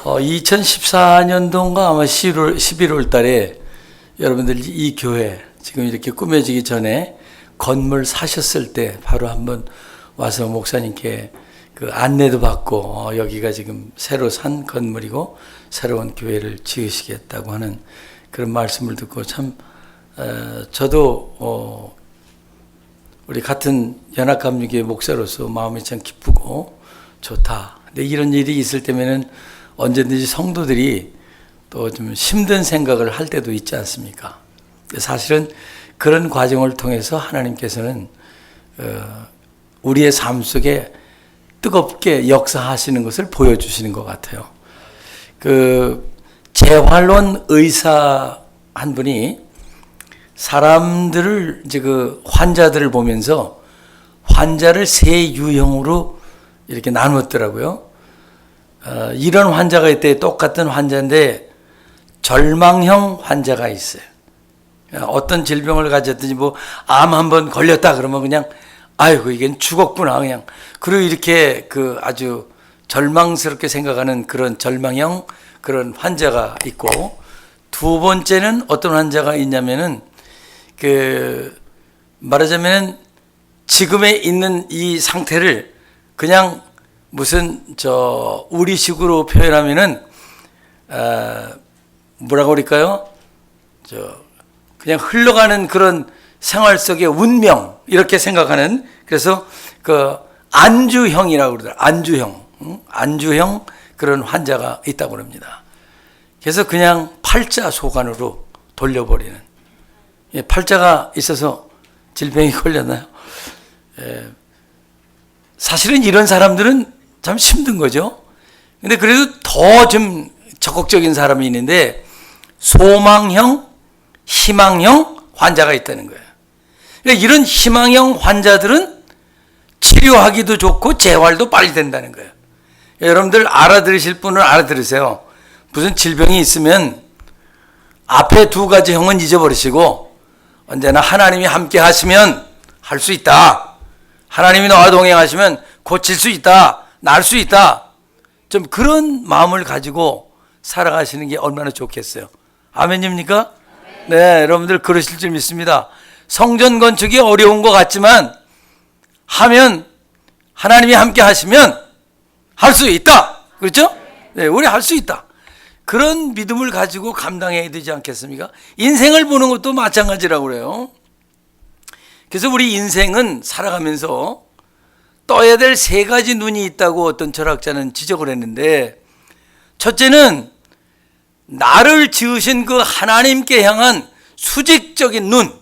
2014년도인가 아마 11월 달에 여러분들 이 교회 지금 이렇게 꾸며지기 전에 건물 사셨을 때 바로 한번 와서 목사님께 그 안내도 받고 여기가 지금 새로 산 건물이고 새로운 교회를 지으시겠다고 하는 그런 말씀을 듣고 참 저도 우리 같은 연합감리교회 목사로서 마음이 참 기쁘고 좋다. 근데 이런 일이 있을 때면은 언제든지 성도들이 또 좀 힘든 생각을 할 때도 있지 않습니까? 사실은 그런 과정을 통해서 하나님께서는 우리의 삶 속에 뜨겁게 역사하시는 것을 보여주시는 것 같아요. 그 재활론 의사 한 분이 사람들을 이제 그 환자들을 보면서 환자를 세 유형으로 이렇게 나누었더라고요. 이런 환자가 있대. 똑같은 환자인데 절망형 환자가 있어요. 어떤 질병을 가졌든지 뭐 암 한번 걸렸다 그러면 그냥 아이고 이게 죽었구나 그냥 그리고 이렇게 그 아주 절망스럽게 생각하는 그런 절망형 그런 환자가 있고, 두 번째는 어떤 환자가 있냐면은 그 말하자면 지금에 있는 이 상태를 그냥 무슨 우리식으로 표현하면은 뭐라고 그럴까요? 그냥 흘러가는 그런 생활 속의 운명 이렇게 생각하는, 그래서 그 안주형이라고 그러더라고요. 안주형, 안주형 그런 환자가 있다고 합니다. 그래서 그냥 팔자소관으로 돌려버리는, 팔자가 있어서 질병이 걸렸나요? 사실은 이런 사람들은 참 힘든 거죠. 근데 그래도 더 좀 적극적인 사람이 있는데 소망형, 희망형 환자가 있다는 거예요. 그러니까 이런 희망형 환자들은 치료하기도 좋고 재활도 빨리 된다는 거예요. 여러분들 알아들으실 분은 알아들으세요. 무슨 질병이 있으면 앞에 두 가지 형은 잊어버리시고 언제나 하나님이 함께 하시면 할 수 있다. 하나님이 너와 동행하시면 고칠 수 있다. 날 수 있다. 좀 그런 마음을 가지고 살아가시는 게 얼마나 좋겠어요. 아멘입니까? 네, 여러분들 그러실 줄 믿습니다. 성전 건축이 어려운 것 같지만 하면 하나님이 함께 하시면 할 수 있다. 그렇죠? 네, 우리 할 수 있다. 그런 믿음을 가지고 감당해야 되지 않겠습니까? 인생을 보는 것도 마찬가지라고 그래요. 그래서 우리 인생은 살아가면서 떠야 될 세 가지 눈이 있다고 어떤 철학자는 지적을 했는데, 첫째는 나를 지으신 그 하나님께 향한 수직적인 눈,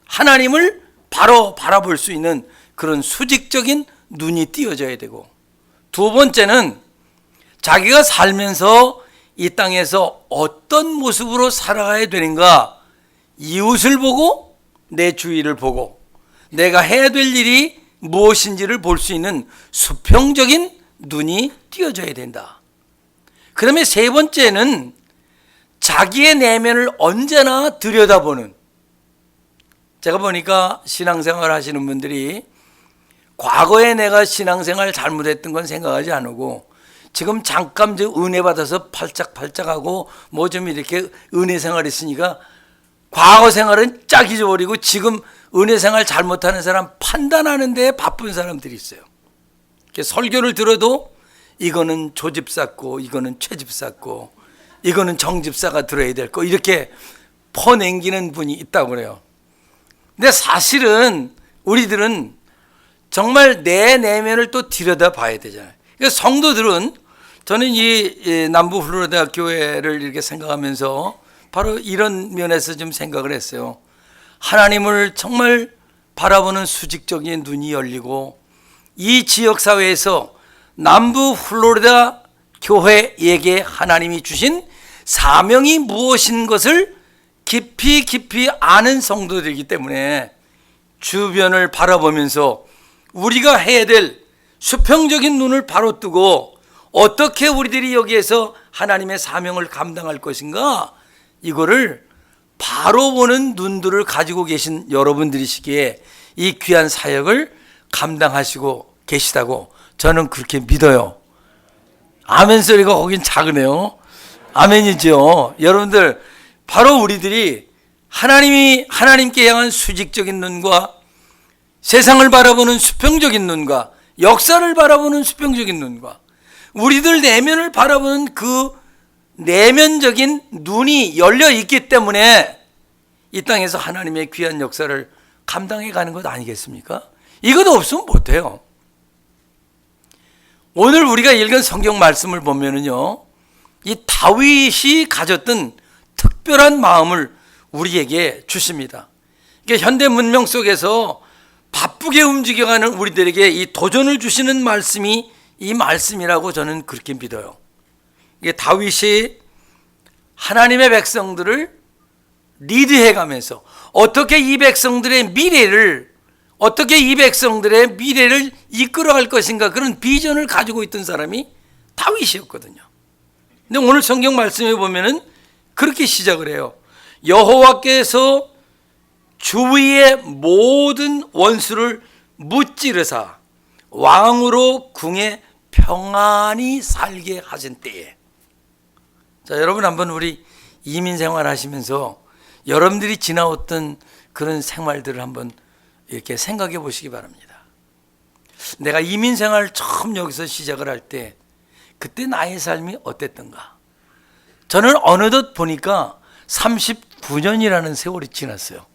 하나님을 바로 바라볼 수 있는 그런 수직적인 눈이 띄어져야 되고, 두 번째는 자기가 살면서 이 땅에서 어떤 모습으로 살아가야 되는가, 이웃을 보고 내 주위를 보고 내가 해야 될 일이 무엇인지를 볼 수 있는 수평적인 눈이 띄어져야 된다. 그 다음에 세 번째는 자기의 내면을 언제나 들여다보는, 제가 보니까 신앙생활 하시는 분들이 과거에 내가 신앙생활 잘못했던 건 생각하지 않고 지금 잠깐 은혜 받아서 팔짝팔짝하고 뭐 좀 이렇게 은혜 생활 있으니까 과거 생활은 쫙 잊어버리고 지금 은혜 생활 잘못하는 사람 판단하는 데 바쁜 사람들이 있어요. 설교를 들어도 이거는 조집사고 이거는 최집사고 이거는 정집사가 들어야 될 거 이렇게 퍼냉기는 분이 있다고 그래요. 근데 사실은 우리들은 정말 내 내면을 또 들여다 봐야 되잖아요. 그러니까 성도들은, 저는 이 남부 플로리다 교회를 이렇게 생각하면서 바로 이런 면에서 좀 생각을 했어요. 하나님을 정말 바라보는 수직적인 눈이 열리고 이 지역사회에서 남부 플로리다 교회에게 하나님이 주신 사명이 무엇인 것을 깊이 아는 성도들이기 때문에 주변을 바라보면서 우리가 해야 될 수평적인 눈을 바로 뜨고 어떻게 우리들이 여기에서 하나님의 사명을 감당할 것인가, 이거를 바로 보는 눈들을 가지고 계신 여러분들이시기에 이 귀한 사역을 감당하시고 계시다고 저는 그렇게 믿어요. 아멘 소리가 거긴 작으네요. 아멘이죠. 여러분들, 바로 우리들이 하나님께 향한 수직적인 눈과 세상을 바라보는 수평적인 눈과 역사를 바라보는 수평적인 눈과 우리들 내면을 바라보는 그 내면적인 눈이 열려 있기 때문에 이 땅에서 하나님의 귀한 역사를 감당해 가는 것 아니겠습니까? 이것 없으면 못해요. 오늘 우리가 읽은 성경 말씀을 보면은요, 이 다윗이 가졌던 특별한 마음을 우리에게 주십니다. 그러니까 현대 문명 속에서 바쁘게 움직여가는 우리들에게 이 도전을 주시는 말씀이 이 말씀이라고 저는 그렇게 믿어요. 이게 다윗이 하나님의 백성들을 리드해가면서 어떻게 이 백성들의 미래를 이끌어갈 것인가, 그런 비전을 가지고 있던 사람이 다윗이었거든요. 근데 오늘 성경 말씀에 보면은 그렇게 시작을 해요. 여호와께서 주위의 모든 원수를 무찌르사 왕으로 궁에 평안히 살게 하신 때에. 자, 여러분 한번 우리 이민 생활 하시면서 여러분들이 지나왔던 그런 생활들을 한번 이렇게 생각해 보시기 바랍니다. 내가 이민 생활 처음 여기서 시작을 할 때 그때 나의 삶이 어땠던가? 저는 어느덧 보니까 39년이라는 세월이 지났어요.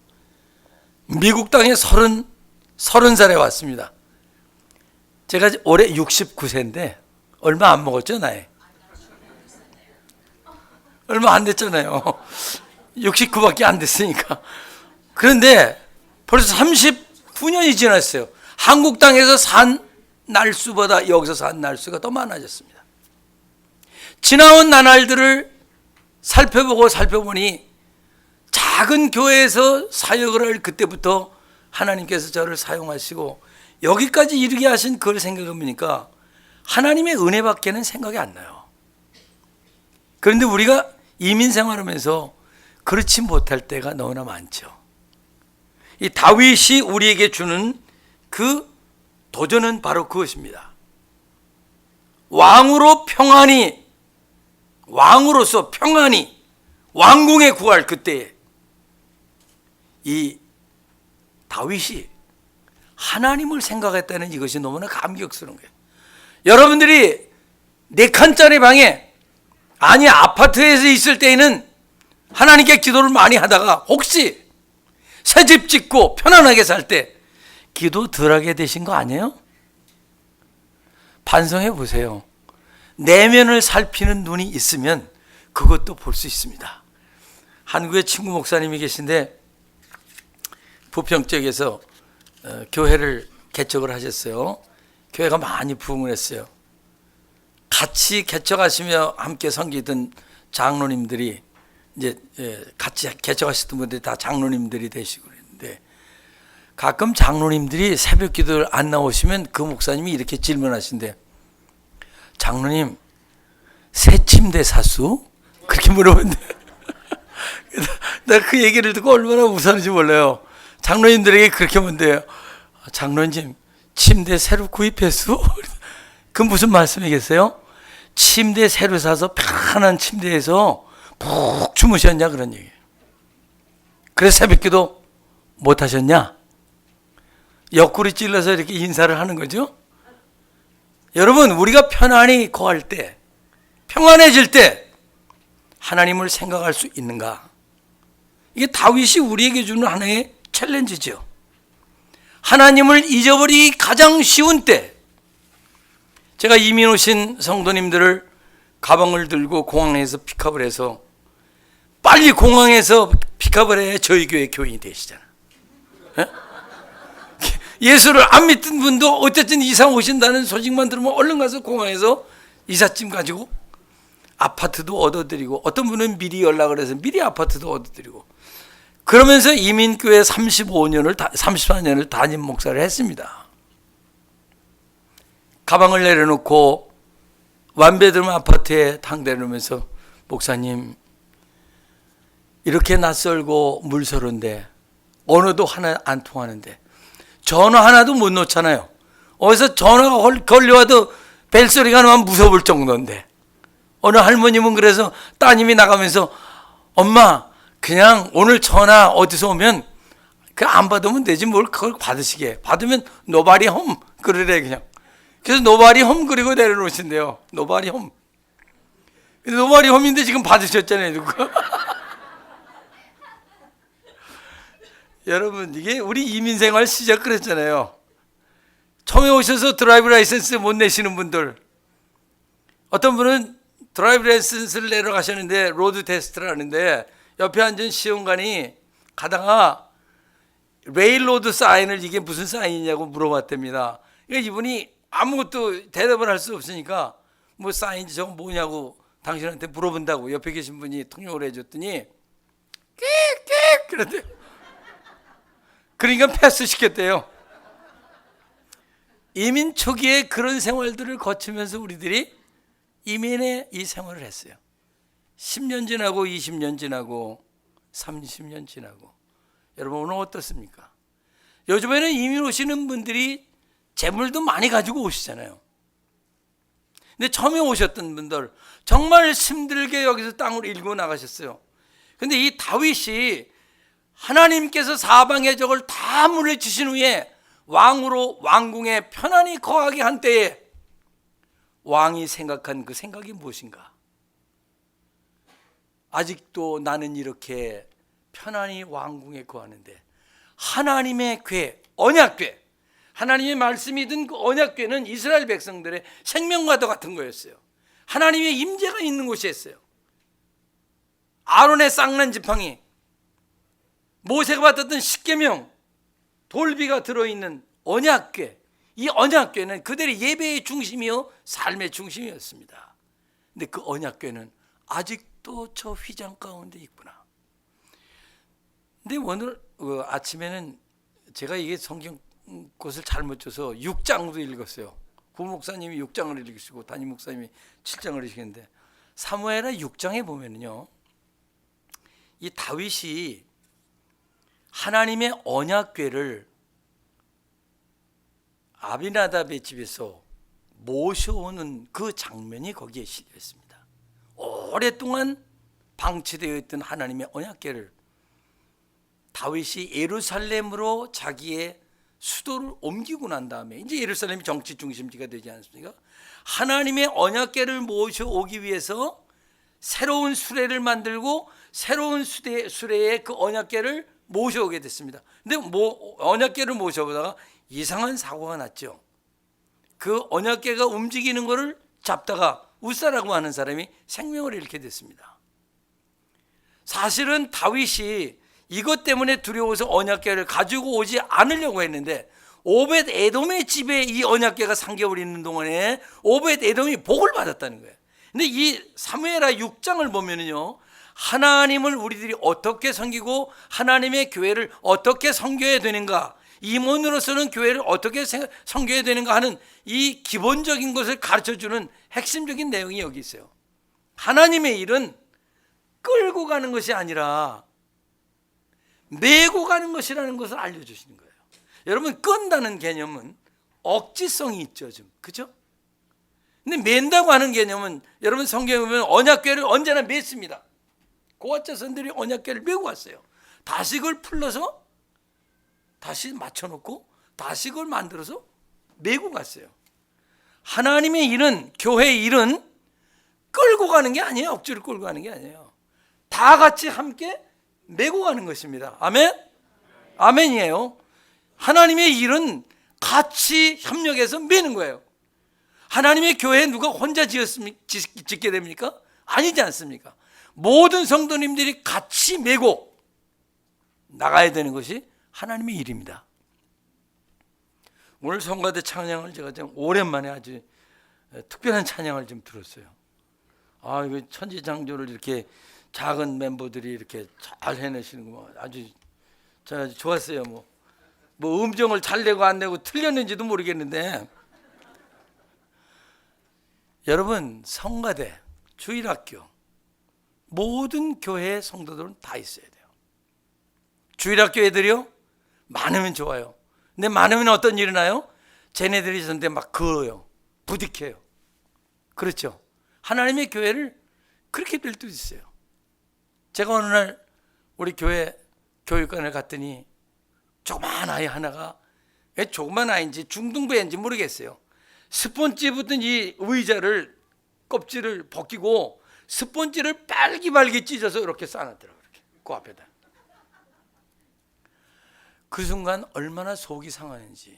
미국 땅에 30살에 왔습니다. 제가 올해 69세인데 얼마 안 먹었죠, 나이? 얼마 안 됐잖아요. 69밖에 안 됐으니까. 그런데 벌써 39년이 지났어요. 한국 땅에서 산 날수보다 여기서 산 날수가 더 많아졌습니다. 지나온 나날들을 살펴보니 작은 교회에서 사역을 할 그때부터 하나님께서 저를 사용하시고 여기까지 이르게 하신 그걸 생각해 보니까 하나님의 은혜밖에는 생각이 안 나요. 그런데 우리가 이민 생활하면서 그렇지 못할 때가 너무나 많죠. 이 다윗이 우리에게 주는 그 도전은 바로 그것입니다. 왕으로서 평안히 왕궁에 구할 그때에 이 다윗이 하나님을 생각했다는 이것이 너무나 감격스러운 거예요. 여러분들이 4칸짜리 방에, 아니 아파트에서 있을 때에는 하나님께 기도를 많이 하다가 혹시 새집 짓고 편안하게 살 때 기도 덜하게 되신 거 아니에요? 반성해 보세요. 내면을 살피는 눈이 있으면 그것도 볼 수 있습니다. 한국에 친구 목사님이 계신데 부평 쪽에서 교회를 개척을 하셨어요. 교회가 많이 부흥을 했어요. 같이 개척하시며 함께 섬기던 장로님들이 이제 같이 개척하셨던 분들이 다 장로님들이 되시고 그랬는데, 가끔 장로님들이 새벽 기도를 안 나오시면 그 목사님이 이렇게 질문하신대요. 장로님, 새 침대 샀수? 그렇게 물어본대. 내가 그 얘기를 듣고 얼마나 웃었는지 몰라요. 장로님들에게 그렇게 문대요. 장로님, 침대 새로 구입했수? 그 무슨 말씀이겠어요? 침대 새로 사서 편한 침대에서 푹 주무셨냐, 그런 얘기예요. 그래서 새벽기도 못 하셨냐? 옆구리 찔러서 이렇게 인사를 하는 거죠. 여러분, 우리가 편안히 거할 때, 평안해질 때 하나님을 생각할 수 있는가? 이게 다윗이 우리에게 주는 하나의 챌린지죠. 하나님을 잊어버리기 가장 쉬운 때, 제가 이민 오신 성도님들을 가방을 들고 공항에서 픽업을 해서, 빨리 공항에서 픽업을 해야 저희 교회 교인이 되시잖아. 예? 예수를 안 믿던 분도 어쨌든 이사 오신다는 소식만 들으면 얼른 가서 공항에서 이삿짐 가지고 아파트도 얻어드리고, 어떤 분은 미리 연락을 해서 미리 아파트도 얻어드리고, 그러면서 이민교회 34년을 담임 목사를 했습니다. 가방을 내려놓고 완배들만 아파트에 탕 내려놓으면서, 목사님, 이렇게 낯설고 물서른데 언어도 하나 안 통하는데 전화 하나도 못 놓잖아요. 어디서 전화가 걸려와도 벨소리가 나면 무서울 정도인데 어느 할머님은 그래서 따님이 나가면서 엄마 그냥 오늘 전화 어디서 오면 그 안 받으면 되지 뭘 그걸 받으시게. 받으면 노바리 홈 그러래 그냥. 그래서 노바리 홈 그리고 내려놓으신대요. 노바리 홈. 노바리 홈인데 지금 받으셨잖아요. 누가. 여러분 이게 우리 이민생활 시작 그랬잖아요. 처음에 오셔서 드라이브 라이센스 못 내시는 분들, 어떤 분은 드라이브 라이센스를 내러 가셨는데 로드 테스트를 하는데 옆에 앉은 시험관이 가다가 레일로드 사인을 이게 무슨 사인이냐고 물어봤답니다. 그러니까 이분이 아무것도 대답을 할 수 없으니까 뭐 사인지 저거 뭐냐고 당신한테 물어본다고 옆에 계신 분이 통역을 해줬더니 끽끽 그런데 그러니까 패스 시켰대요. 이민 초기에 그런 생활들을 거치면서 우리들이 이민의 이 생활을 했어요. 10년 지나고 20년 지나고 30년 지나고. 여러분 오늘 어떻습니까? 요즘에는 이민 오시는 분들이 재물도 많이 가지고 오시잖아요. 근데 처음에 오셨던 분들 정말 힘들게 여기서 땅을 일고 나가셨어요. 근데 이 다윗이 하나님께서 사방의 적을 다 물리치신 후에 왕으로 왕궁에 편안히 거하게 한 때에 왕이 생각한 그 생각이 무엇인가? 아직도 나는 이렇게 편안히 왕궁에 거하는데 하나님의 궤, 언약궤, 하나님의 말씀이 든 그 언약궤는 이스라엘 백성들의 생명과도 같은 거였어요. 하나님의 임재가 있는 곳이었어요. 아론의 쌍난 지팡이, 모세가 받았던 십계명, 돌비가 들어있는 언약궤, 이 언약궤는 그들의 예배의 중심이요 삶의 중심이었습니다. 근데 그 언약궤는 아직도 저 휘장 가운데 있구나. 근데 오늘 아침에는 제가 이게 성경 곳을 잘못 줘서 6장도 읽었어요. 부목사님이 6장을 읽으시고 담임 목사님이 7장을 읽으시는데 사무엘하 6장에 보면요, 이 다윗이 하나님의 언약궤를 아비나답의 집에서 모셔오는 그 장면이 거기에 실려 있습니다. 오랫동안 방치되어 있던 하나님의 언약궤를 다윗이 예루살렘으로 자기의 수도를 옮기고 난 다음에 이제 예루살렘이 정치 중심지가 되지 않습니까? 하나님의 언약궤를 모셔오기 위해서 새로운 수레를 만들고 새로운 수레에 그 언약궤를 모셔오게 됐습니다. 근데 언약궤를 모셔오다가 이상한 사고가 났죠. 그 언약궤가 움직이는 것을 잡다가 웃사라고 하는 사람이 생명을 잃게 됐습니다. 사실은 다윗이 이것 때문에 두려워서 언약궤를 가지고 오지 않으려고 했는데 오벳 에돔의 집에 이 언약궤가 3개월 있는 동안에 오벳 에돔이 복을 받았다는 거예요. 근데 이 사무엘하 6장을 보면은요, 하나님을 우리들이 어떻게 섬기고 하나님의 교회를 어떻게 섬겨야 되는가, 임원으로서는 교회를 어떻게 섬겨야 되는가 하는 이 기본적인 것을 가르쳐주는 핵심적인 내용이 여기 있어요. 하나님의 일은 끌고 가는 것이 아니라 메고 가는 것이라는 것을 알려주시는 거예요. 여러분, 끈다는 개념은 억지성이 있죠, 좀 그죠? 근데 맨다고 하는 개념은 여러분 성경에 보면 언약궤를 언제나 맸습니다. 고아자손들이 언약궤를 메고 왔어요. 다시 그걸 풀러서 다시 맞춰놓고 다시 그걸 만들어서 메고 갔어요. 하나님의 일은, 교회의 일은 끌고 가는 게 아니에요. 억지로 끌고 가는 게 아니에요. 다 같이 함께 메고 가는 것입니다. 아멘? 아멘이에요. 하나님의 일은 같이 협력해서 메는 거예요. 하나님의 교회 누가 혼자 짓게 됩니까? 아니지 않습니까? 모든 성도님들이 같이 메고 나가야 되는 것이 하나님의 일입니다. 오늘 성가대 찬양을 제가 좀 오랜만에 아주 특별한 찬양을 좀 들었어요. 아, 이거 천지창조를 이렇게 작은 멤버들이 이렇게 잘 해내시는 거 아주 좋았어요. 뭐 음정을 잘 내고 안 내고 틀렸는지도 모르겠는데, 여러분 성가대, 주일학교, 모든 교회 성도들은 다 있어야 돼요. 주일학교 애들이요, 많으면 좋아요. 근데 많으면 어떤 일이 나요? 쟤네들이 저한테 막 그어요, 부딪혀요. 그렇죠? 하나님의 교회를 그렇게 될 때도 있어요. 제가 어느 날 우리 교회 교육관을 갔더니 조그만 아이 하나가, 왜 조그만 아이인지 중등부인지 모르겠어요. 스펀지 붙은 이 의자를 껍질을 벗기고 스펀지를 빨기빨기 찢어서 이렇게 쌓아놨더라고요. 이렇게 그 앞에다. 그 순간 얼마나 속이 상하는지,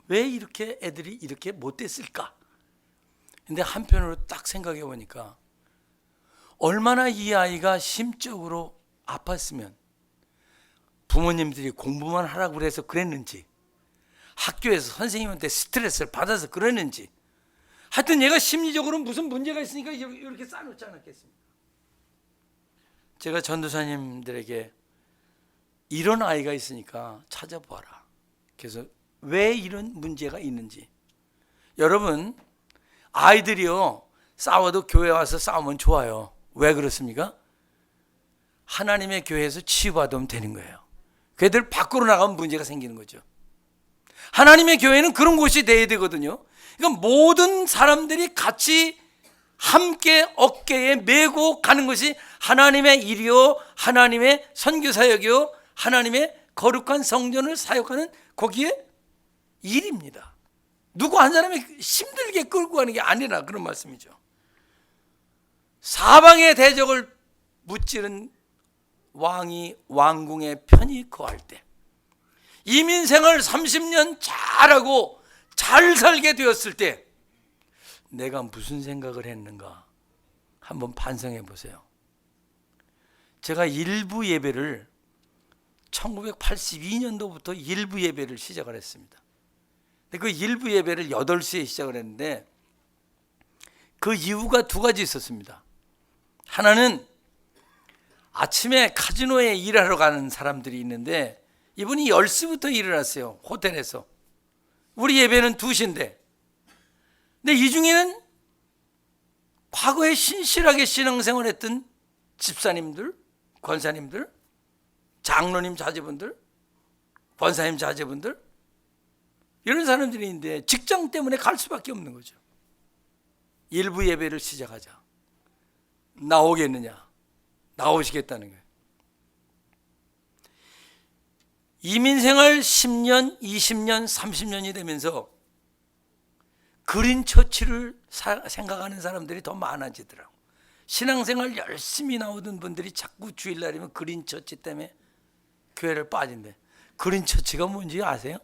왜 이렇게 애들이 이렇게 못됐을까? 근데 한편으로 딱 생각해 보니까 얼마나 이 아이가 심적으로 아팠으면 부모님들이 공부만 하라고 그래서 그랬는지, 학교에서 선생님한테 스트레스를 받아서 그랬는지, 하여튼 얘가 심리적으로 무슨 문제가 있으니까 이렇게 쌓아놓지 않았겠습니까? 제가 전도사님들에게 이런 아이가 있으니까 찾아보아라. 그래서 왜 이런 문제가 있는지. 여러분, 아이들이요, 싸워도 교회 와서 싸우면 좋아요. 왜 그렇습니까? 하나님의 교회에서 치유받으면 되는 거예요. 그 애들 밖으로 나가면 문제가 생기는 거죠. 하나님의 교회는 그런 곳이 돼야 되거든요. 그러니까 모든 사람들이 같이 함께 어깨에 메고 가는 것이 하나님의 일이요, 하나님의 선교사역이요, 하나님의 거룩한 성전을 사역하는 거기에 일입니다. 누구 한 사람이 힘들게 끌고 가는 게 아니라 그런 말씀이죠. 사방의 대적을 무찌른 왕이 왕궁에 편히 거할 때, 이민생활 30년 잘하고 잘 살게 되었을 때 내가 무슨 생각을 했는가 한번 반성해 보세요. 제가 일부 예배를 1982년도부터 일부 예배를 시작을 했습니다. 근데 그 일부 예배를 8시에 시작을 했는데 그 이유가 두 가지 있었습니다. 하나는 아침에 카지노에 일하러 가는 사람들이 있는데 이분이 10시부터 일을 하세요. 호텔에서. 우리 예배는 2시인데. 근데 이 중에는 과거에 신실하게 신앙생활 했던 집사님들, 권사님들, 장로님 자제분들, 권사님 자제분들, 이런 사람들이 있는데 직장 때문에 갈 수밖에 없는 거죠. 일부 예배를 시작하자. 나오겠느냐? 나오시겠다는 거예요. 이민생활 10년, 20년, 30년이 되면서 그린 처치를 생각하는 사람들이 더 많아지더라고. 신앙생활 열심히 나오던 분들이 자꾸 주일날이면 그린 처치 때문에 교회를 빠진대. 그린 처치가 뭔지 아세요?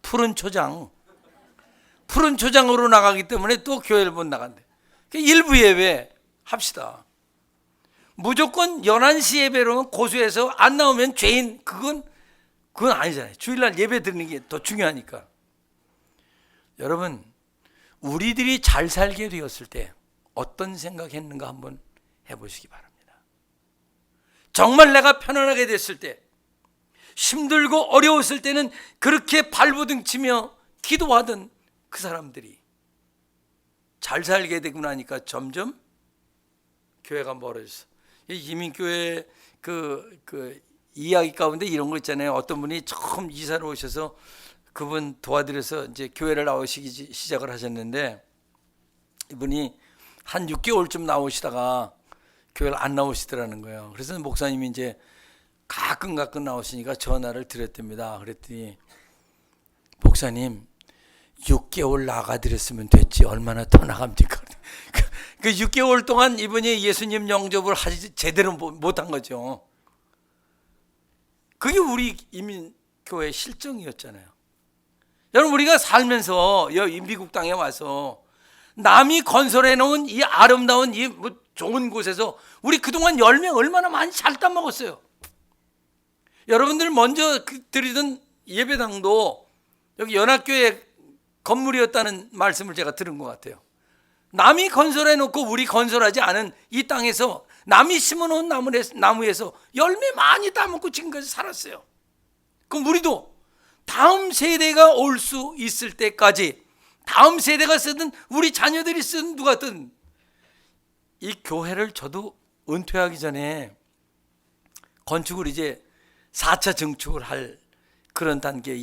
푸른 초장. 푸른 초장으로 나가기 때문에 또 교회를 못 나간대. 일부 예배 합시다. 무조건 11시 예배로는 고수해서 안 나오면 죄인, 그건 아니잖아요. 주일날 예배 드리는 게 더 중요하니까. 여러분, 우리들이 잘 살게 되었을 때 어떤 생각했는가 한번 해보시기 바랍니다. 정말 내가 편안하게 됐을 때, 힘들고 어려웠을 때는 그렇게 발버둥치며 기도하던 그 사람들이 잘 살게 되고 나니까 점점 교회가 멀어졌어. 이민교회 그 이야기 가운데 이런 거 있잖아요. 어떤 분이 처음 이사를 오셔서 그분 도와드려서 이제 교회를 나오시기 시작을 하셨는데, 이분이 한 6개월쯤 나오시다가 교회를 안 나오시더라는 거예요. 그래서 목사님이 이제 가끔 나오시니까 전화를 드렸답니다. 그랬더니 목사님 6개월 나가드렸으면 됐지 얼마나 더 나갑니까? 그 6개월 동안 이분이 예수님 영접을 제대로 못한 거죠. 그게 우리 이민교회 실정이었잖아요. 여러분, 우리가 살면서 미국 땅에 와서 남이 건설해 놓은 이 아름다운 이 좋은 곳에서 우리 그동안 열매 얼마나 많이 잘 따먹었어요. 여러분들 먼저 드리던 예배당도 여기 연합교회 건물이었다는 말씀을 제가 들은 것 같아요. 남이 건설해 놓고 우리 건설하지 않은 이 땅에서 남이 심어놓은 나무에서 열매 많이 따먹고 지금까지 살았어요. 그럼 우리도 다음 세대가 올 수 있을 때까지, 다음 세대가 쓰든 우리 자녀들이 쓰든 누가든, 이 교회를 저도 은퇴하기 전에 건축을 이제 4차 증축을 할 그런 단계,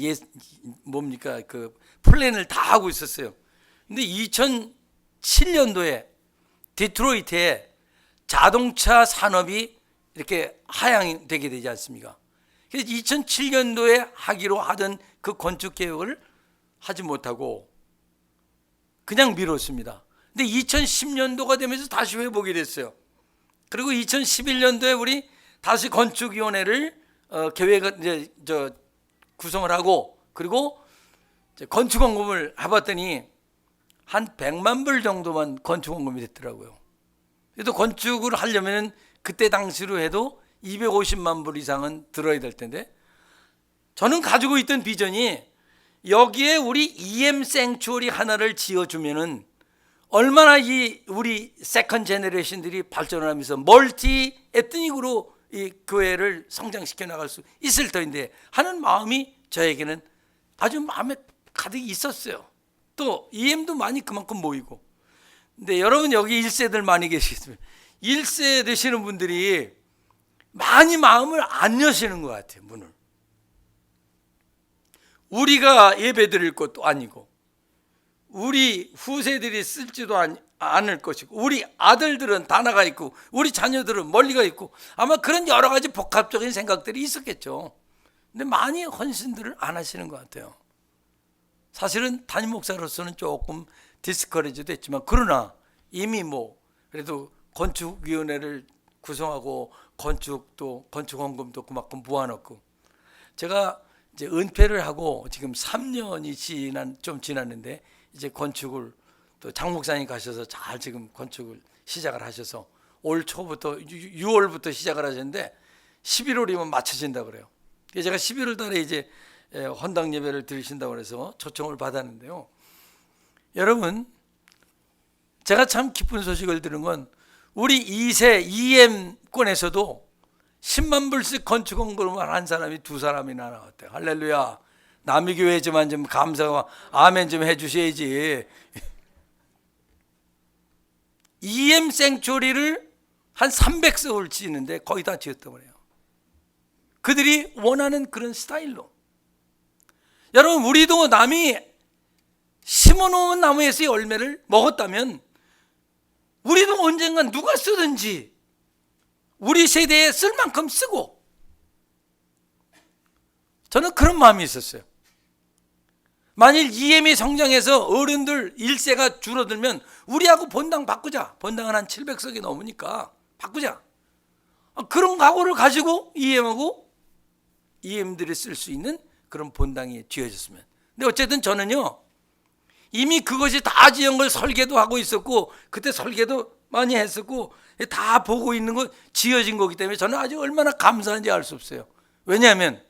뭡니까, 그 플랜을 다 하고 있었어요. 근데 2007년도에 디트로이트에 자동차 산업이 이렇게 하향되게 되지 않습니까? 그래서 2007년도에 하기로 하던 그 건축 계획을 하지 못하고 그냥 미뤘습니다. 근데 2010년도가 되면서 다시 회복이 됐어요. 그리고 2011년도에 우리 다시 건축위원회를 계획을 이제 구성을 하고, 그리고 이제 건축원금을 해봤더니 한 100만 불 정도만 건축원금이 됐더라고요. 그래도 건축을 하려면 그때 당시로 해도 250만 불 이상은 들어야 될 텐데, 저는 가지고 있던 비전이 여기에 우리 EM 생츄어리 하나를 지어주면은 얼마나 이 우리 세컨 제너레이션들이 발전을 하면서 멀티 에트닉으로 이 교회를 성장시켜 나갈 수 있을 터인데 하는 마음이 저에게는 아주 마음에 가득 있었어요. 또 EM도 많이 그만큼 모이고. 근데 여러분 여기 1세들 많이 계시겠습니다. 1세 되시는 분들이 많이 마음을 안 여시는 것 같아요. 문을. 우리가 예배 드릴 것도 아니고 우리 후세들이 쓸지도 않을 것이고 우리 아들들은 다 나가 있고 우리 자녀들은 멀리가 있고 아마 그런 여러 가지 복합적인 생각들이 있었겠죠. 근데 많이 헌신들을 안 하시는 것 같아요. 사실은 담임 목사로서는 조금 디스커리지도 했지만, 그러나 이미 그래도 건축위원회를 구성하고 건축도 건축원금도 그만큼 모아놓고, 제가 이제 은퇴를 하고 지금 3년이 좀 지났는데 이제 건축을 또 장 목사님 가셔서 잘 지금 건축을 시작을 하셔서 올 초부터 6월부터 시작을 하셨는데 11월이면 마쳐진다 그래요. 제가 11월 달에 이제 헌당 예배를 드리신다고 해서 초청을 받았는데요. 여러분, 제가 참 기쁜 소식을 들은 건 우리 2세 EM권에서도 10만 불씩 건축원금을 한 사람이 2사람이나 나왔대요. 할렐루야. 남의 교회지만 좀 감사와 아멘 좀 해주셔야지. EM 생초리를 한 300석을 지는데 거의 다 지었다고 해요. 그들이 원하는 그런 스타일로. 여러분, 우리도 남이 심어놓은 나무에서의 열매를 먹었다면 우리도 언젠간 누가 쓰든지 우리 세대에 쓸 만큼 쓰고, 저는 그런 마음이 있었어요. 만일 EM이 성장해서 어른들 1세가 줄어들면 우리하고 본당 바꾸자. 본당은 한 700석이 넘으니까 바꾸자. 그런 각오를 가지고 EM들이 쓸 수 있는 그런 본당이 지어졌으면. 근데 어쨌든 저는요, 이미 그것이 다 지은 걸 설계도 하고 있었고 그때 설계도 많이 했었고 다 보고 있는 거 지어진 거기 때문에 저는 아주 얼마나 감사한지 알 수 없어요. 왜냐하면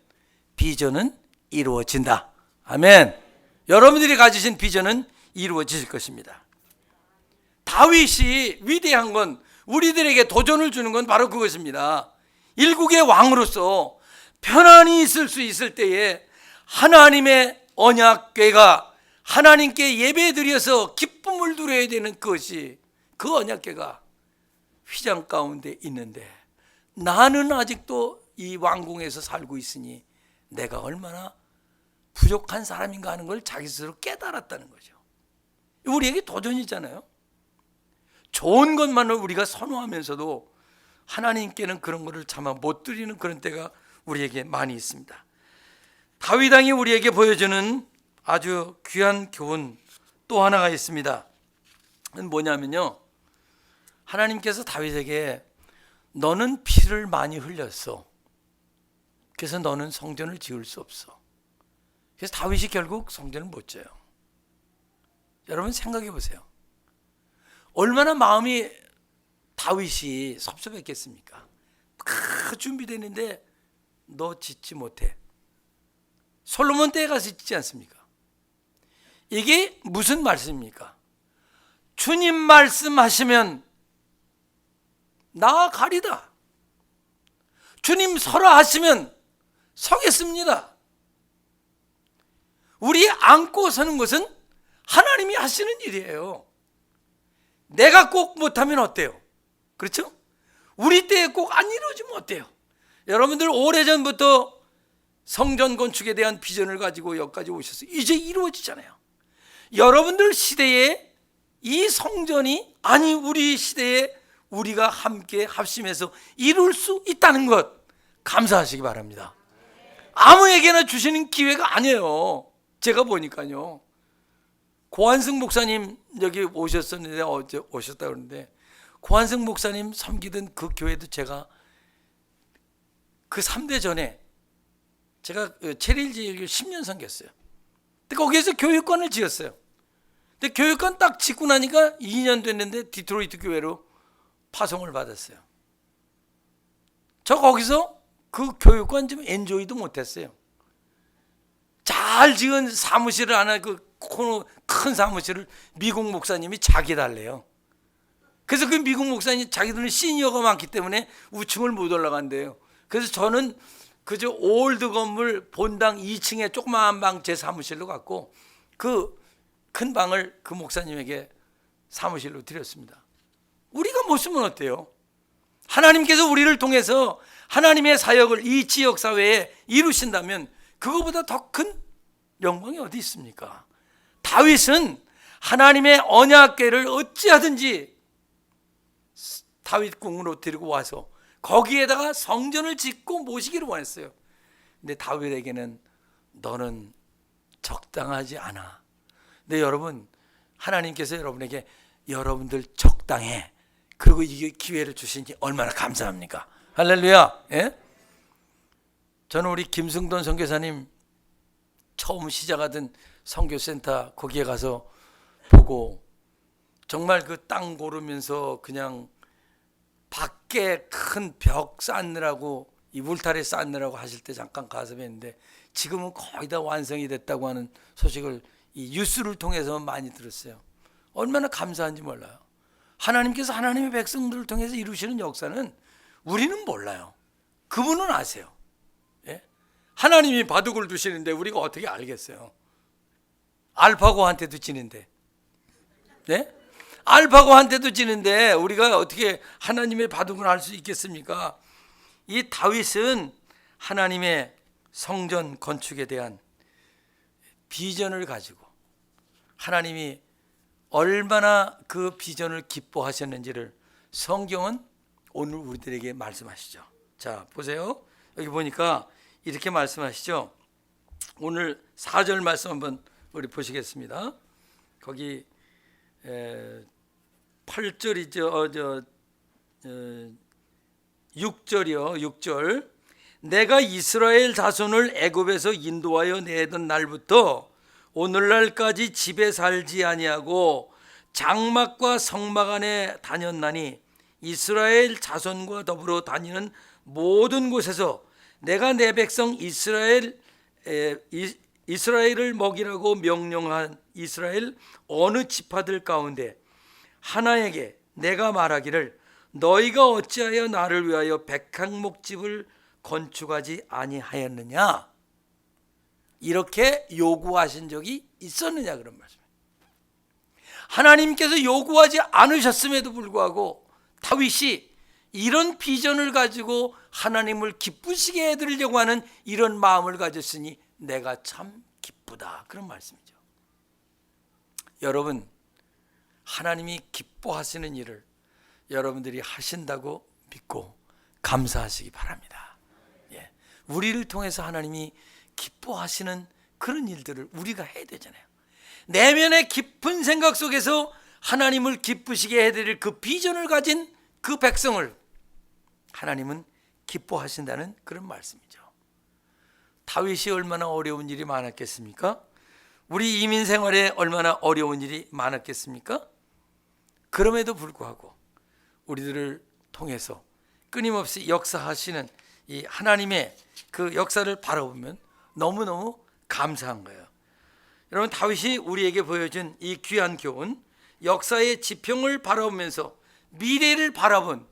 비전은 이루어진다. 아멘. 여러분들이 가지신 비전은 이루어질 것입니다. 다윗이 위대한 건, 우리들에게 도전을 주는 건 바로 그것입니다. 일국의 왕으로서 편안히 있을 수 있을 때에 하나님의 언약궤가 하나님께 예배드려서 기쁨을 누려야 되는 것이, 그 언약궤가 휘장 가운데 있는데 나는 아직도 이 왕궁에서 살고 있으니 내가 얼마나 부족한 사람인가 하는 걸 자기 스스로 깨달았다는 거죠. 우리에게 도전이잖아요. 좋은 것만을 우리가 선호하면서도 하나님께는 그런 것을 차마 못 드리는 그런 때가 우리에게 많이 있습니다. 다윗 왕이 우리에게 보여주는 아주 귀한 교훈 또 하나가 있습니다. 그건 뭐냐면요, 하나님께서 다윗에게 너는 피를 많이 흘렸어. 그래서 너는 성전을 지을 수 없어. 그래서 다윗이 결국 성전을 못 지어요. 여러분 생각해 보세요. 얼마나 마음이 다윗이 섭섭했겠습니까? 준비되는데 너 짓지 못해. 솔로몬 때에 가서 짓지 않습니까? 이게 무슨 말씀입니까? 주님 말씀하시면 나 가리다. 주님 서라 하시면 서겠습니다. 우리 안고 서는 것은 하나님이 하시는 일이에요. 내가 꼭 못하면 어때요? 그렇죠? 우리 때에 꼭 안 이루어지면 어때요? 여러분들 오래전부터 성전 건축에 대한 비전을 가지고 여기까지 오셨어요. 이제 이루어지잖아요. 여러분들 시대에 이 성전이 아니 우리 시대에 우리가 함께 합심해서 이룰 수 있다는 것 감사하시기 바랍니다. 아무에게나 주시는 기회가 아니에요. 제가 보니까요. 고한승 목사님 여기 오셨었는데 어제 오셨다 그러는데 고한승 목사님 섬기던 그 교회도 제가 그 3대 전에 제가 체릴지역을 10년 섬겼어요. 근데 거기에서 교육관을 지었어요. 근데 교육관 딱 짓고 나니까 2년 됐는데 디트로이트 교회로 파송을 받았어요. 저 거기서 그 교육관 좀 엔조이도 못했어요. 잘 지은 사무실을 하나 큰 사무실을 미국 목사님이 자기 달래요. 그래서 그 미국 목사님 자기들은 시니어가 많기 때문에 우층을 못 올라간대요. 그래서 저는 그저 올드 건물 본당 2층에 조그마한 방 제 사무실로 갔고 그 큰 방을 그 목사님에게 사무실로 드렸습니다. 우리가 못 쓰면 어때요? 하나님께서 우리를 통해서 하나님의 사역을 이 지역 사회에 이루신다면 그거보다 더 큰 영광이 어디 있습니까? 다윗은 하나님의 언약궤를 어찌하든지 다윗 궁으로 데리고 와서 거기에다가 성전을 짓고 모시기를 원했어요. 근데 다윗에게는 너는 적당하지 않아. 근데 여러분, 하나님께서 여러분에게 여러분들 적당해. 그리고 이게 기회를 주시니 얼마나 감사합니까? 할렐루야. 예? 저는 우리 김승돈 선교사님 처음 시작하던 선교센터 거기에 가서 보고 정말 그 땅 고르면서 그냥 밖에 큰 벽 쌓느라고 이 울타리 쌓느라고 하실 때 잠깐 가서 뵀는데 지금은 거의 다 완성이 됐다고 하는 소식을 이 뉴스를 통해서 많이 들었어요. 얼마나 감사한지 몰라요. 하나님께서 하나님의 백성들을 통해서 이루시는 역사는 우리는 몰라요. 그분은 아세요. 예? 하나님이 바둑을 두시는데 우리가 어떻게 알겠어요? 알파고한테도 지는데, 예? 알파고한테도 지는데 우리가 어떻게 하나님의 바둑을 할 수 있겠습니까? 이 다윗은 하나님의 성전 건축에 대한 비전을 가지고 하나님이 얼마나 그 비전을 기뻐하셨는지를 성경은 오늘 우리들에게 말씀하시죠. 자, 보세요. 여기 보니까 이렇게 말씀하시죠. 오늘 4절 말씀 한번 우리 보시겠습니다. 거기 8절이죠. 6절이요. 6절. 내가 이스라엘 자손을 애굽에서 인도하여 내던 날부터 오늘날까지 집에 살지 아니하고 장막과 성막 안에 다녔나니 이스라엘 자손과 더불어 다니는 모든 곳에서 내가 내 백성 이스라엘을 먹이라고 명령한 이스라엘 어느 지파들 가운데 하나에게 내가 말하기를 너희가 어찌하여 나를 위하여 백향목집을 건축하지 아니하였느냐 이렇게 요구하신 적이 있었느냐 그런 말씀이에요. 하나님께서 요구하지 않으셨음에도 불구하고 다윗이 이런 비전을 가지고 하나님을 기쁘시게 해드리려고 하는 이런 마음을 가졌으니 내가 참 기쁘다 그런 말씀이죠. 여러분, 하나님이 기뻐하시는 일을 여러분들이 하신다고 믿고 감사하시기 바랍니다. 예. 우리를 통해서 하나님이 기뻐하시는 그런 일들을 우리가 해야 되잖아요. 내면의 깊은 생각 속에서 하나님을 기쁘시게 해드릴 그 비전을 가진 그 백성을 하나님은 기뻐하신다는 그런 말씀이죠. 다윗이 얼마나 어려운 일이 많았겠습니까? 우리 이민 생활에 얼마나 어려운 일이 많았겠습니까? 그럼에도 불구하고 우리들을 통해서 끊임없이 역사하시는 이 하나님의 그 역사를 바라보면 너무너무 감사한 거예요. 여러분, 다윗이 우리에게 보여준 이 귀한 교훈, 역사의 지평을 바라보면서 미래를 바라본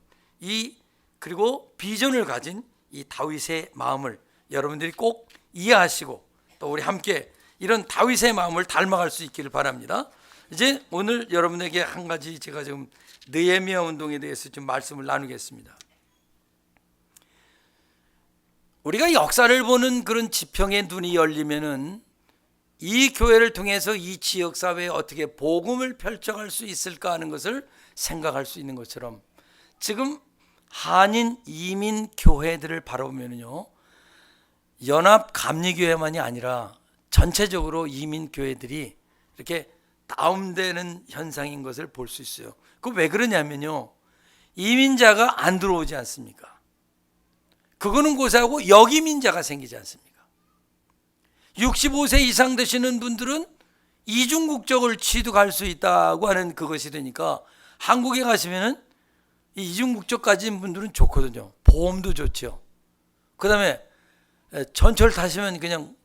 그리고 비전을 가진 이 다윗의 마음을 여러분들이 꼭 이해하시고 또 우리 함께 이런 다윗의 마음을 닮아갈 수 있기를 바랍니다. 이제 오늘 여러분에게 한 가지 제가 지금 느헤미야 운동에 대해서 좀 말씀을 나누겠습니다. 우리가 역사를 보는 그런 지평의 눈이 열리면은 이 교회를 통해서 이 지역 사회에 어떻게 복음을 펼쳐갈 수 있을까 하는 것을 생각할 수 있는 것처럼, 지금 한인 이민 교회들을 바라보면요, 연합 감리교회만이 아니라 전체적으로 이민 교회들이 이렇게 다운되는 현상인 것을 볼 수 있어요. 그 왜 그러냐면요, 이민자가 안 들어오지 않습니까? 그거는 고사하고 역이민자가 생기지 않습니까? 65세 이상 되시는 분들은 이중 국적을 취득할 수 있다고 하는 그것이 되니까, 한국에 가시면은 이중 국적 가진 분들은 좋거든요. 보험도 좋죠. 그다음에 전철 타시면 그냥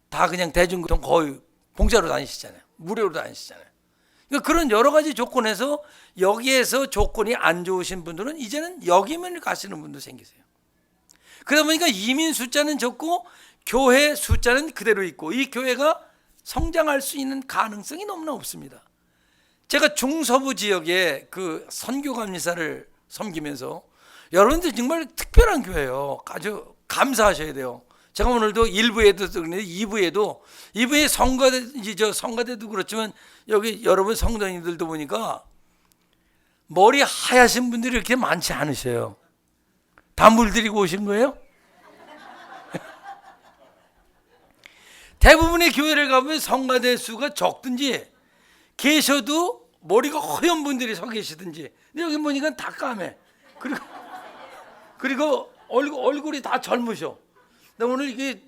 다 그냥 대중교통 거의 공짜로 다니시잖아요. 무료로 다니시잖아요. 그러니까 그런 여러 가지 조건에서, 여기에서 조건이 안 좋으신 분들은 이제는 역이민을 가시는 분도 생기세요. 그러다 보니까 이민 숫자는 적고 교회 숫자는 그대로 있고, 이 교회가 성장할 수 있는 가능성이 너무나 없습니다. 제가 중서부 지역에 그 선교감리사를 섬기면서, 여러분들 정말 특별한 교회예요. 아주 감사하셔야 돼요. 제가 오늘도 1부에도 그런데 2부에 성가대도 그렇지만, 여기 여러분 성도님들도 보니까 머리 하얗신 분들이 이렇게 많지 않으셔요. 다 물들이고 오신 거예요? 대부분의 교회를 가보면 성가대 수가 적든지, 계셔도 머리가 허연 분들이 서 계시든지, 근데 여기 보니까 다 까매. 그리고 얼굴이 다 젊으셔. 나 오늘 이게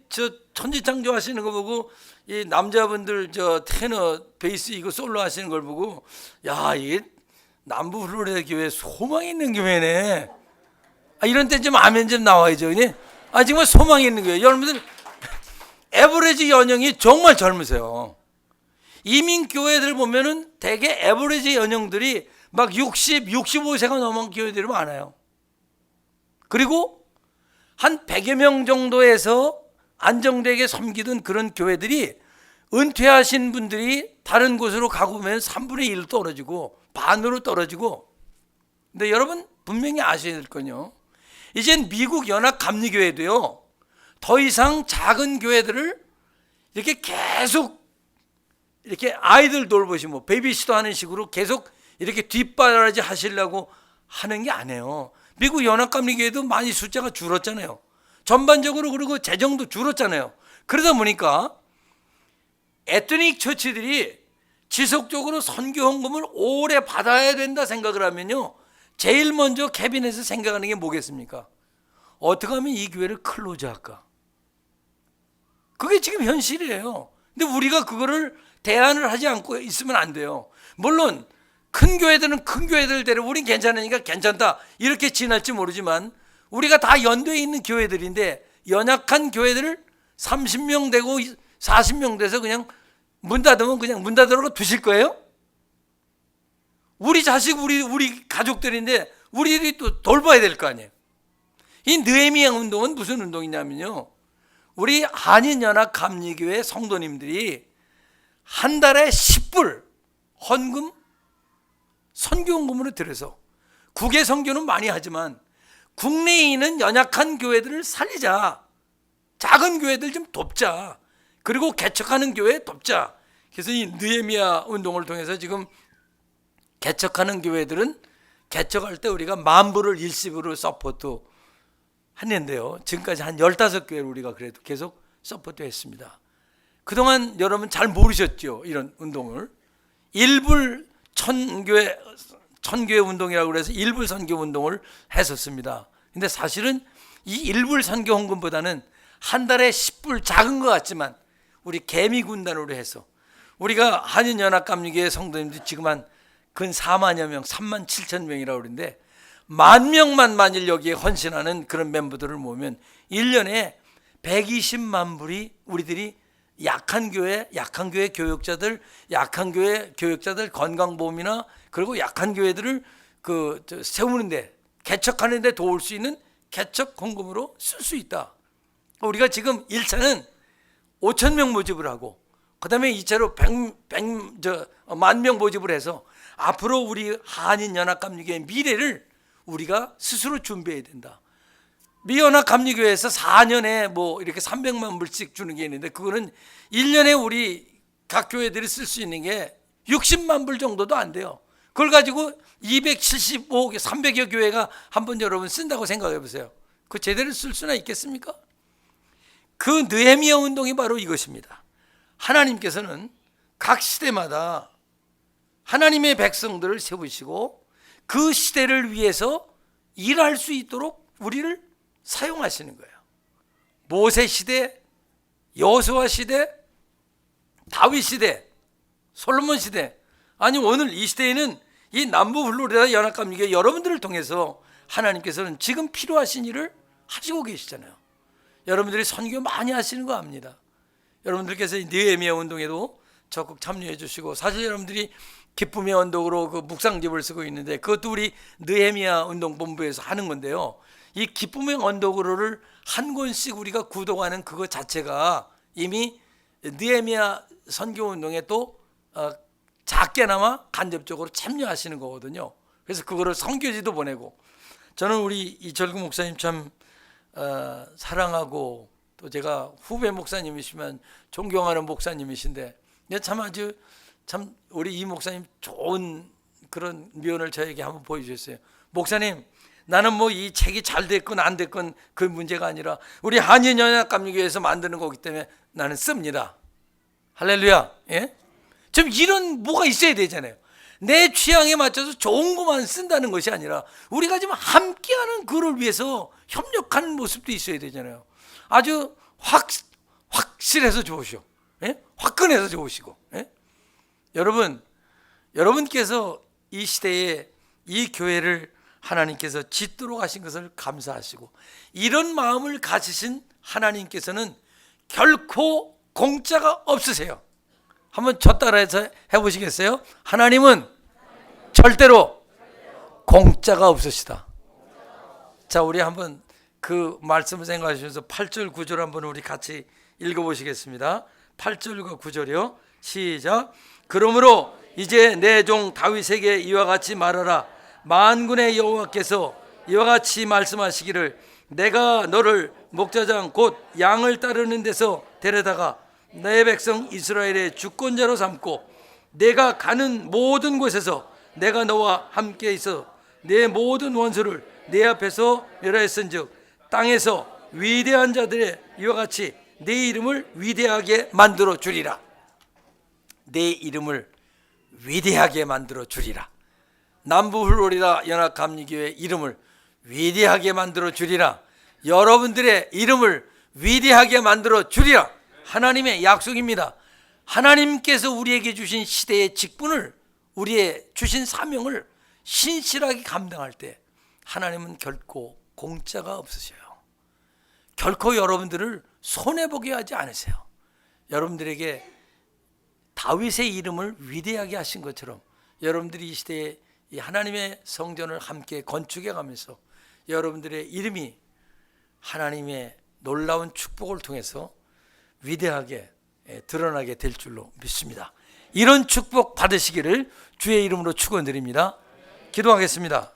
천지창조 하시는 거 보고, 이 남자분들 테너 베이스 이거 솔로 하시는 걸 보고, 야, 이게 남부 플로리다 교회 소망이 있는 교회네. 이런 때 좀 아멘 좀 나와야죠. 정말 소망이 있는 거예요. 여러분들 에버리지 연령이 정말 젊으세요. 이민 교회들 보면은 대개 에버리지 연령들이 막 60, 65세가 넘은 교회들이 많아요. 그리고 한 100여 명 정도에서 안정되게 섬기던 그런 교회들이, 은퇴하신 분들이 다른 곳으로 가고 보면 3분의 1로 떨어지고 반으로 떨어지고. 근데 여러분 분명히 아셔야 될 건요, 이젠 미국 연합 감리교회도요, 더 이상 작은 교회들을 이렇게 계속 이렇게 아이들 돌보시고 베이비시터 하는 식으로 계속 이렇게 뒷바라지 하시려고 하는 게 아니에요. 미국 연합 감리교회도 많이 숫자가 줄었잖아요. 전반적으로. 그리고 재정도 줄었잖아요. 그러다 보니까 에트닉 처치들이 지속적으로 선교 헌금을 오래 받아야 된다 생각을 하면요, 제일 먼저 캐비넷에서 생각하는 게 뭐겠습니까? 어떻게 하면 이 교회를 클로즈할까? 그게 지금 현실이에요. 근데 우리가 그거를 대안을 하지 않고 있으면 안 돼요. 물론 큰 교회들은 큰 교회들대로 우린 괜찮으니까 괜찮다 이렇게 지낼지 모르지만, 우리가 다 연도에 있는 교회들인데 연약한 교회들을 30명 되고 40명 돼서 그냥 문 닫으면 그냥 문 닫으라고 두실 거예요? 우리 자식, 우리 가족들인데 우리들이 또 돌봐야 될 거 아니에요. 이 느헤미야 운동은 무슨 운동이냐면요, 우리 한인연합 감리교회 성도님들이 한 달에 10불 헌금, 선교헌금으로 들여서, 국외 선교는 많이 하지만 국내에 있는 연약한 교회들을 살리자, 작은 교회들 좀 돕자, 그리고 개척하는 교회 돕자. 그래서 이 느헤미야 운동을 통해서 지금 개척하는 교회들은 개척할 때 우리가 10,000불을 일시불로 서포트 했는데요, 지금까지 한 15교회를 우리가 그래도 계속 서포트 했습니다. 그동안 여러분 잘 모르셨죠, 이런 운동을. 1불 천교회 운동이라고 그래서 1불 선교 운동을 했었습니다. 근데 사실은 이 1불 선교 헌금보다는 한 달에 10불, 작은 것 같지만 우리 개미군단으로 해서, 우리가 한인연합감리교회 성도님들이 지금 한 근 4만여 명, 3만 7천 명이라고 그러는데, 10,000명만 만일 여기에 헌신하는 그런 멤버들을 모으면 1년에 120만 불이 우리들이 약한 교회 교육자들, 약한 교회 교육자들 건강보험이나, 그리고 약한 교회들을 세우는데, 개척하는데 도울 수 있는 개척 헌금으로 쓸 수 있다. 우리가 지금 1차는 5,000명 모집을 하고, 그 다음에 2차로 10,000명 모집을 해서 앞으로 우리 한인연합감리교회의 미래를 우리가 스스로 준비해야 된다. 미연합감리교회에서 4년에 뭐 이렇게 300만 불씩 주는 게 있는데, 그거는 1년에 우리 각 교회들이 쓸 수 있는 게 60만 불 정도도 안 돼요. 그걸 가지고 275개, 300여 교회가 한번 여러분 쓴다고 생각해 보세요. 그 제대로 쓸 수나 있겠습니까? 그 느헤미야 운동이 바로 이것입니다. 하나님께서는 각 시대마다 하나님의 백성들을 세우시고 그 시대를 위해서 일할 수 있도록 우리를 사용하시는 거예요. 모세 시대, 여호수아 시대, 다윗 시대, 솔로몬 시대, 아니 오늘 이 시대에는 이 남부 플로리다 연합감리교회 여러분들을 통해서 하나님께서는 지금 필요하신 일을 하시고 계시잖아요. 여러분들이 선교 많이 하시는 거 압니다. 여러분들께서 느헤미야 운동에도 적극 참여해 주시고, 사실 여러분들이 기쁨의 언덕으로 그 묵상집을 쓰고 있는데 그것도 우리 느헤미야 운동본부에서 하는 건데요. 이 기쁨의 언덕으로를 한 권씩 우리가 구독하는 그것 자체가 이미 느헤미야 선교 운동에 또 작게나마 간접적으로 참여하시는 거거든요. 그래서 그거를 선교지도 보내고, 저는 우리 이철구 목사님 참 사랑하고, 또 제가 후배 목사님이시면 존경하는 목사님이신데, 참 아주 참 우리 이 목사님 좋은 그런 면을 저에게 한번 보여주셨어요. 목사님, 나는 뭐 이 책이 잘 됐건 안 됐건 그 문제가 아니라 우리 한인연합감리교회에서 만드는 거기 때문에 나는 씁니다. 할렐루야. 예? 좀 이런 뭐가 있어야 되잖아요. 내 취향에 맞춰서 좋은 것만 쓴다는 것이 아니라 우리가 지금 함께하는 그를 위해서 협력하는 모습도 있어야 되잖아요. 아주 확실해서 좋으시오. 예? 화끈해서 좋으시고. 예? 여러분께서 이 시대에 이 교회를 하나님께서 짓도록 하신 것을 감사하시고, 이런 마음을 가지신 하나님께서는 결코 공짜가 없으세요. 한번 저 따라해서 해보시겠어요? 하나님은 절대로 공짜가 없으시다. 자, 우리 한번 그 말씀을 생각하시면서 8절 9절 한번 우리 같이 읽어보시겠습니다. 8절과 9절이요. 시작. 그러므로 이제 내 종 다윗에게 이와 같이 말하라. 만군의 여호와께서 이와 같이 말씀하시기를, 내가 너를 목자장 곧 양을 따르는 데서 데려다가 내 백성 이스라엘의 주권자로 삼고, 내가 가는 모든 곳에서 내가 너와 함께 있어 내 모든 원수를 내 앞에서 멸하였은즉 땅에서 위대한 자들의 이와 같이 내 이름을 위대하게 만들어 주리라. 내 이름을 위대하게 만들어 주리라. 남부 플로리다 연합감리교회 이름을 위대하게 만들어 주리라. 여러분들의 이름을 위대하게 만들어 주리라. 하나님의 약속입니다. 하나님께서 우리에게 주신 시대의 직분을, 우리의 주신 사명을 신실하게 감당할 때 하나님은 결코 공짜가 없으셔요. 결코 여러분들을 손해보게 하지 않으세요. 여러분들에게 다윗의 이름을 위대하게 하신 것처럼 여러분들이 이 시대에 이 하나님의 성전을 함께 건축해 가면서 여러분들의 이름이 하나님의 놀라운 축복을 통해서 위대하게 드러나게 될 줄로 믿습니다. 이런 축복 받으시기를 주의 이름으로 축원드립니다. 기도하겠습니다.